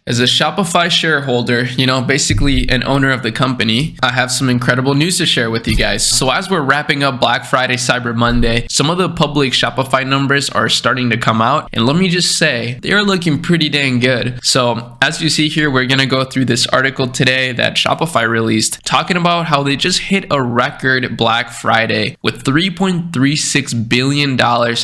As a Shopify shareholder, basically an owner of the company, I have some incredible news to share with you guys. So as we're wrapping up Black Friday, Cyber Monday, some of the public Shopify numbers are starting to come out. And let me just say, they're looking pretty dang good. So as you see here, we're going to go through this article today that Shopify released, talking about how they just hit a record Black Friday with $3.36 billion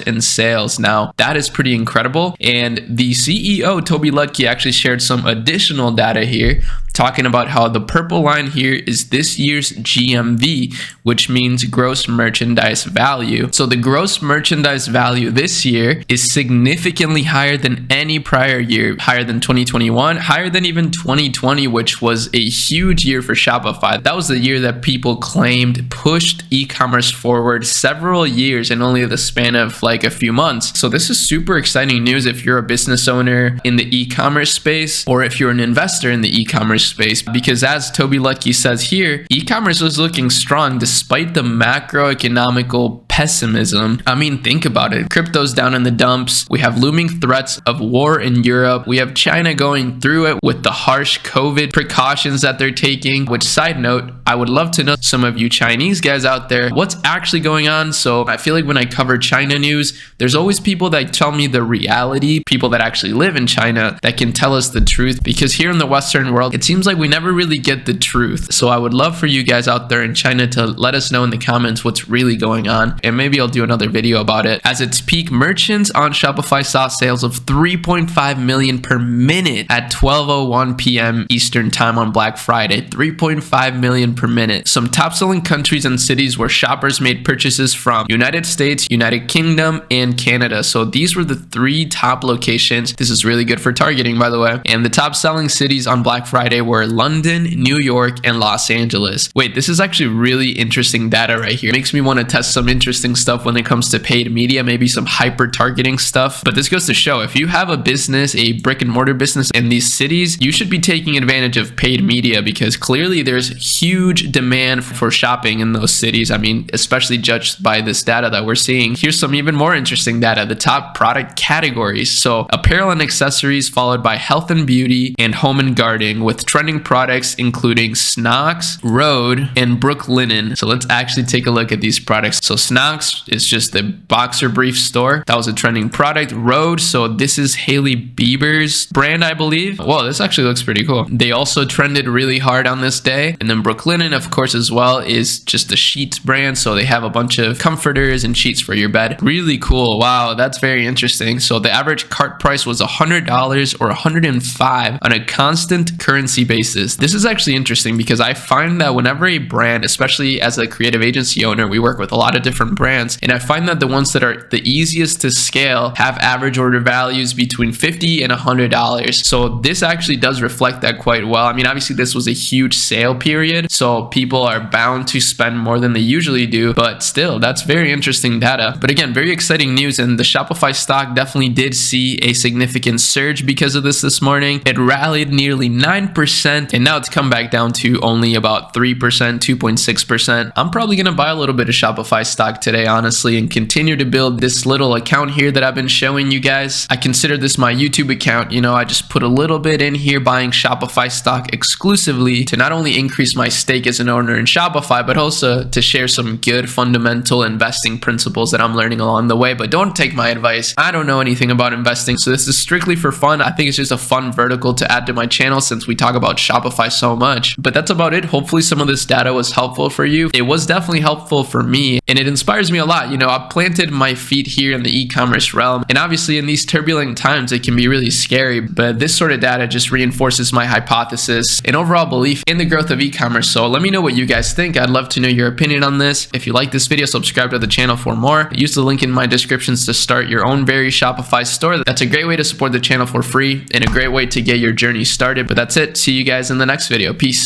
in sales. Now, that is pretty incredible. And the CEO, Toby Lutke, actually shared some additional data here, talking about how the purple line here is this year's GMV, which means gross merchandise value. So the gross merchandise value this year is significantly higher than any prior year, higher than 2021, higher than even 2020, which was a huge year for Shopify. That was the year that people claimed pushed e-commerce forward several years in only the span of like a few months. So this is super exciting news if you're a business owner in the e-commerce space, or if you're an investor in the e-commerce space, because as Toby Lutke says here, e-commerce was looking strong despite the macroeconomical pessimism. I mean, think about it. Crypto's down in the dumps. We have looming threats of war in Europe. We have China going through it with the harsh COVID precautions that they're taking, which, side note, I would love to know, some of you Chinese guys out there, what's actually going on. So I feel like when I cover China news, there's always people that tell me the reality, people that actually live in China that can tell us the truth, because here in the Western world, it seems like we never really get the truth. So I would love for you guys out there in China to let us know in the comments what's really going on, and maybe I'll do another video about it. As its peak, merchants on Shopify saw sales of 3.5 million per minute at 12:01 p.m. Eastern time on Black Friday. 3.5 million per minute. Some top selling countries and cities where shoppers made purchases from: United States, United Kingdom, and Canada. So these were the three top locations. This is really good for targeting, by the way. And the top selling cities on Black Friday were London, New York, and Los Angeles. Wait, this is actually really interesting data right here. It makes me want to test some interesting stuff when it comes to paid media, maybe some hyper targeting stuff. But this goes to show, if you have a business, a brick and mortar business in these cities, you should be taking advantage of paid media, because clearly there's huge demand for shopping in those cities. I mean, especially judged by this data that we're seeing. Here's some even more interesting data: the top product categories. So apparel and accessories, followed by health and beauty and home and gardening, with trending products including Snocks, Rhode, and Brooklinen. So let's actually take a look at these products. So Snocks is just the boxer brief store. That was a trending product. Rhode, so this is Hailey Bieber's brand, I believe. Whoa, this actually looks pretty cool. They also trended really hard on this day. And then Brooklinen, of course, as well, is just the sheets brand. So they have a bunch of comforters and sheets for your bed. Really cool. Wow, that's very interesting. So the average cart price was $100 or $105 on a constant currency basis. This is actually interesting, because I find that whenever a brand, especially as a creative agency owner, we work with a lot of different brands, and I find that the ones that are the easiest to scale have average order values between $50 and $100. So this actually does reflect that quite well. I mean, obviously this was a huge sale period, so people are bound to spend more than they usually do, but still, that's very interesting data. But again, very exciting news, and the Shopify stock definitely did see a significant surge because of this morning. It rallied nearly 9%, and now it's come back down to only about 3%, 2.6%. I'm probably gonna buy a little bit of Shopify stock today, honestly, and continue to build this little account here that I've been showing you guys. I consider this my YouTube account. I just put a little bit in here buying Shopify stock exclusively to not only increase my stake as an owner in Shopify, but also to share some good fundamental investing principles that I'm learning along the way. But don't take my advice. I don't know anything about investing, so this is strictly for fun. I think it's just a fun vertical to add to my channel since we talk about Shopify so much. But that's about it. Hopefully some of this data was helpful for you. It was definitely helpful for me, and it inspires me a lot. I've planted my feet here in the e-commerce realm, and obviously in these turbulent times it can be really scary, but this sort of data just reinforces my hypothesis and overall belief in the growth of e-commerce. So let me know what you guys think. I'd love to know your opinion on this. If you like this video, subscribe to the channel for more. Use the link in my descriptions to start your own very Shopify store. That's a great way to support the channel for free and a great way to get your journey started. But that's it. See you guys in the next video. Peace.